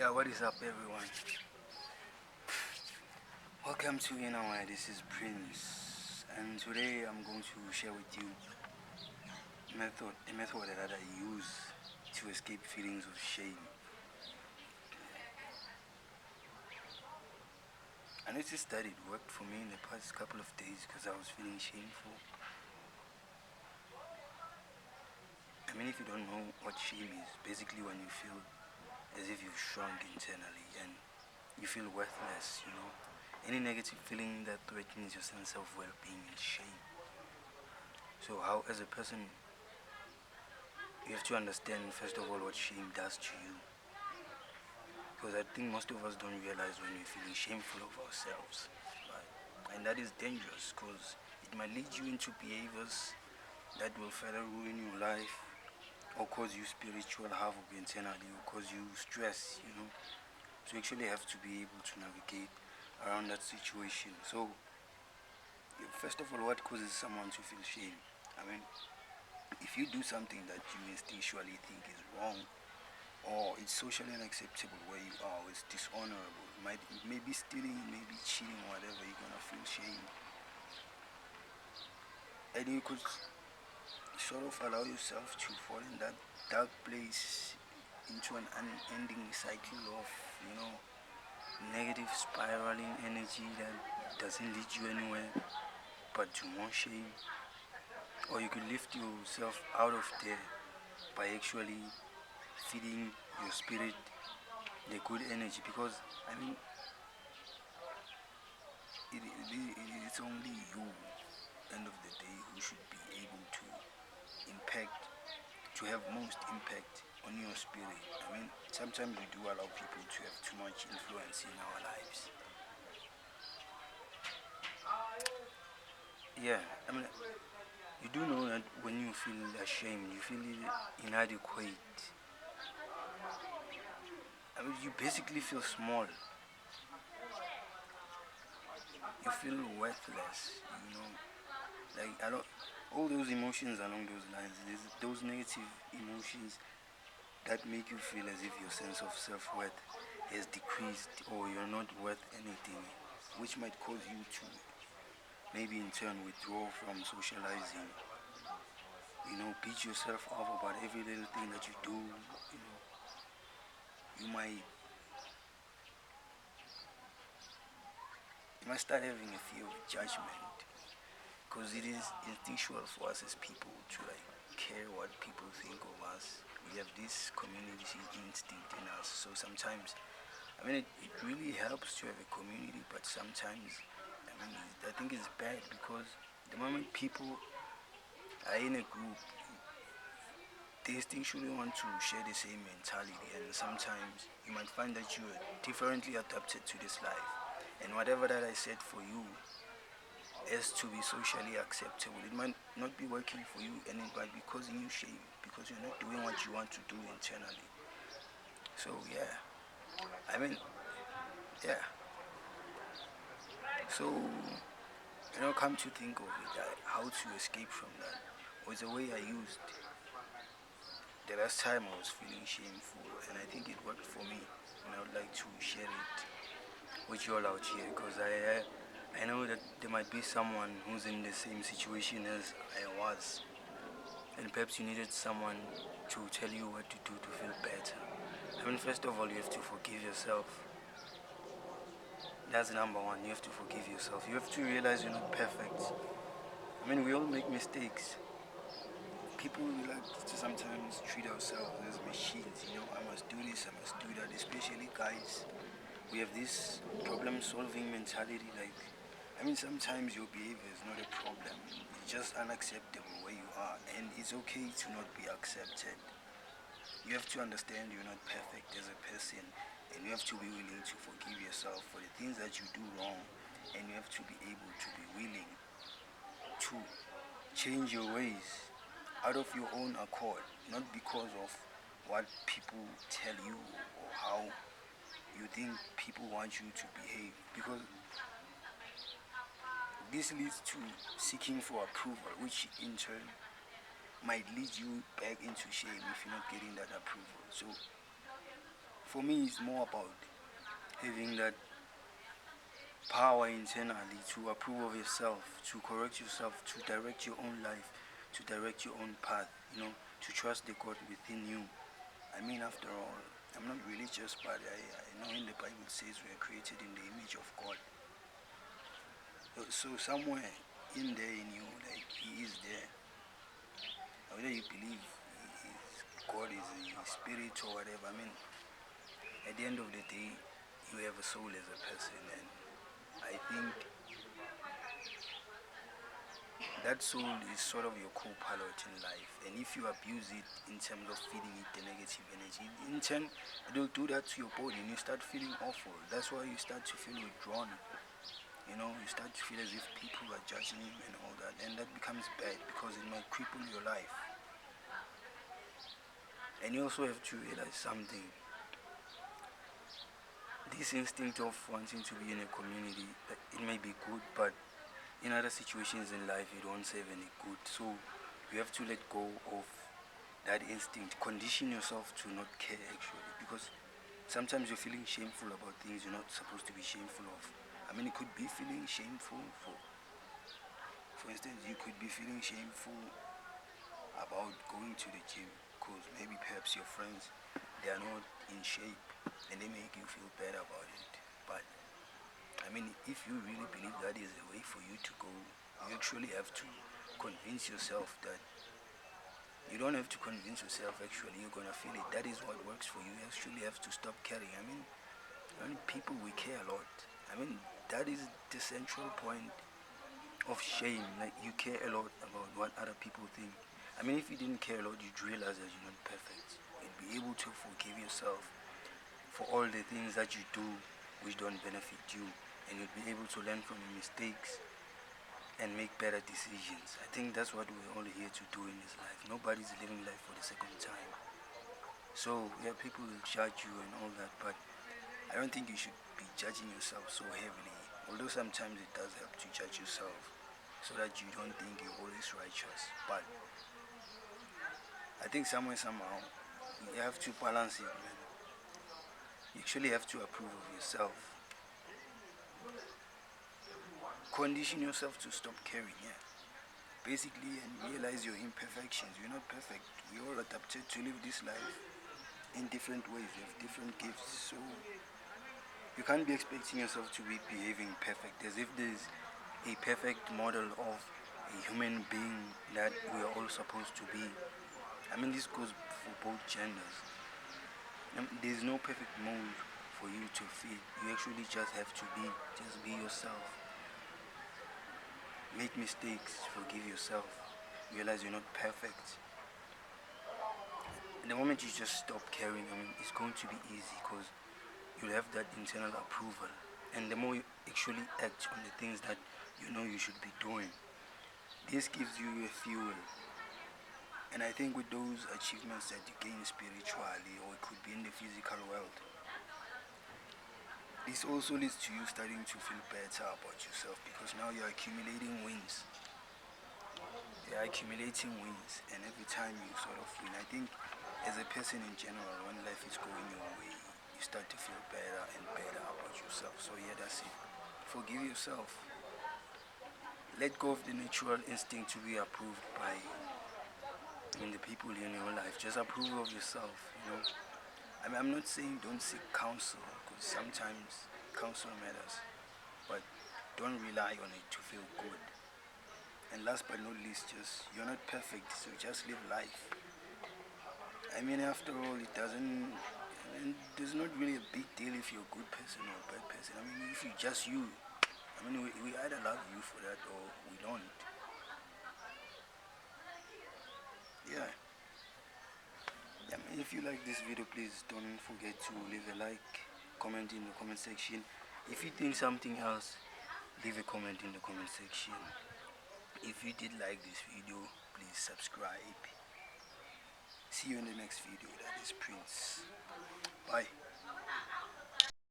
Yeah, what is up, everyone? Welcome to Inaway. This is Prince, and today I'm going to share with you a method that I use to escape feelings of shame. I noticed that it worked for me in the past couple of days because I was feeling shameful. I mean, if you don't know what shame is, basically when you feel as if you've shrunk internally and you feel worthless. Any negative feeling that threatens your sense of well-being is shame. So how, as a person, you have to understand first of all what shame does to you. Because I think most of us don't realize when we're feeling shameful of ourselves. Right? And that is dangerous because it might lead you into behaviors that will further ruin your life or cause you spiritual havoc internally or cause you stress. So you actually have to be able to navigate around that situation. So first of all, what causes someone to feel shame? I mean, if you do something that you instinctually think is wrong or it's socially unacceptable where you are, it's dishonorable, it may be stealing, it may be cheating, whatever, you're gonna feel shame. And you could sort of allow yourself to fall in that dark place into an unending cycle of, you know, negative spiraling energy that doesn't lead you anywhere but to more shame. Or you could lift yourself out of there by actually feeding your spirit the good energy, because I mean it's only you end of the day who should be able to impact to have most impact on your spirit. I mean, sometimes we do allow people to have too much influence in our lives. Yeah, I mean, you do know that when you feel ashamed, you feel inadequate. I mean, you basically feel small. You feel worthless. Like I don't, all those emotions along those lines, those negative emotions that make you feel as if your sense of self-worth has decreased or you're not worth anything, which might cause you to maybe in turn withdraw from socializing. Beat yourself up about every little thing that you do. You might you might start having a fear of judgment because it is instinctual for us as people to like care what people think of us. We have this community instinct in us. So sometimes, I mean, it really helps to have a community, but sometimes, I think it's bad because the moment people are in a group, they instinctually want to share the same mentality, and sometimes you might find that you are differently adapted to this life. And whatever that I said for you is to be socially acceptable. It might not be working for you, and it might be causing you shame because you're not doing what you want to do internally. So yeah, I mean, yeah. So come to think of it, how to escape from that was a way I used the last time I was feeling shameful, and I think it worked for me. And I would like to share it with you all out here because I know that there might be someone who's in the same situation as I was, and perhaps you needed someone to tell you what to do to feel better. I mean, first of all, you have to forgive yourself. That's number one. You have to forgive yourself. You have to realize you're not perfect. I mean, we all make mistakes. People like to sometimes treat ourselves as machines. I must do this, I must do that. Especially guys, we have this problem-solving mentality. Sometimes your behavior is not a problem. It's just unacceptable where you are, and it's okay to not be accepted. You have to understand you're not perfect as a person, and you have to be willing to forgive yourself for the things that you do wrong, and you have to be able to be willing to change your ways out of your own accord, not because of what people tell you or how you think people want you to behave, because this leads to seeking for approval, which in turn might lead you back into shame if you're not getting that approval. So for me, it's more about having that power internally to approve of yourself, to correct yourself, to direct your own life, to direct your own path, to trust the God within you. I mean, after all, I'm not religious, but I know in the Bible it says we are created in the image of God. So somewhere in there in you, like He is there. Whether you believe God is a spirit or whatever, I mean, at the end of the day, you have a soul as a person, and I think that soul is sort of your co-pilot in life. And if you abuse it in terms of feeding it the negative energy, in turn, it will do that to your body, and you start feeling awful. That's why you start to feel withdrawn. You start to feel as if people are judging you and all that, and that becomes bad because it might cripple your life. And you also have to realize something. This instinct of wanting to be in a community, it may be good, but in other situations in life, it won't serve any good. So you have to let go of that instinct. Condition yourself to not care, actually, because sometimes you're feeling shameful about things you're not supposed to be shameful of. I mean, it could be feeling shameful for instance, you could be feeling shameful about going to the gym because maybe perhaps your friends, they are not in shape and they make you feel bad about it. But I mean, if you really believe that is the way for you to go, you actually have to convince yourself that you don't have to convince yourself, actually, you're gonna feel it. That is what works for you. You actually have to stop caring. I mean, people, we care a lot. I mean, that is the central point of shame. Like, you care a lot about what other people think. I mean, if you didn't care a lot, you'd realize that you're not perfect. You'd be able to forgive yourself for all the things that you do which don't benefit you, and you'd be able to learn from your mistakes and make better decisions. I think that's what we're all here to do in this life. Nobody's living life for the second time. So yeah, people will judge you and all that, but I don't think you should be judging yourself so heavily. Although sometimes it does help to judge yourself so that you don't think you're always righteous. But I think somewhere, somehow, you have to balance it, man. You actually have to approve of yourself. Condition yourself to stop caring, yeah. Basically, and realize your imperfections. You're not perfect. We all adapted to live this life in different ways. We have different gifts. So you can't be expecting yourself to be behaving perfect as if there's a perfect model of a human being that we are all supposed to be. I mean, this goes for both genders. There's no perfect mold for you to fit. You actually just have to just be yourself. Make mistakes, forgive yourself. Realize you're not perfect. And the moment you just stop caring, I mean, it's going to be easy because you'll have that internal approval. And the more you actually act on the things that you know you should be doing, this gives you a fuel. And I think with those achievements that you gain spiritually, or it could be in the physical world, this also leads to you starting to feel better about yourself because now you're accumulating wins. You're accumulating wins, and every time you sort of win, I think as a person in general, when life is going your way, you start to feel better and better about yourself. So yeah, that's it. Forgive yourself. Let go of the natural instinct to be approved by the people in your life. Just approve of yourself. I mean, I'm not saying don't seek counsel, because sometimes counsel matters, but don't rely on it to feel good. And last but not least, you're not perfect, so just live life. I mean, after all, there's not really a big deal if you're a good person or a bad person. I mean, if you just you, I mean, we either love you for that or we don't. Yeah. I mean, if you like this video, please don't forget to leave a like, comment in the comment section. If you think something else, leave a comment in the comment section. If you did like this video, please subscribe. See you in the next video. That is Prince. Bye.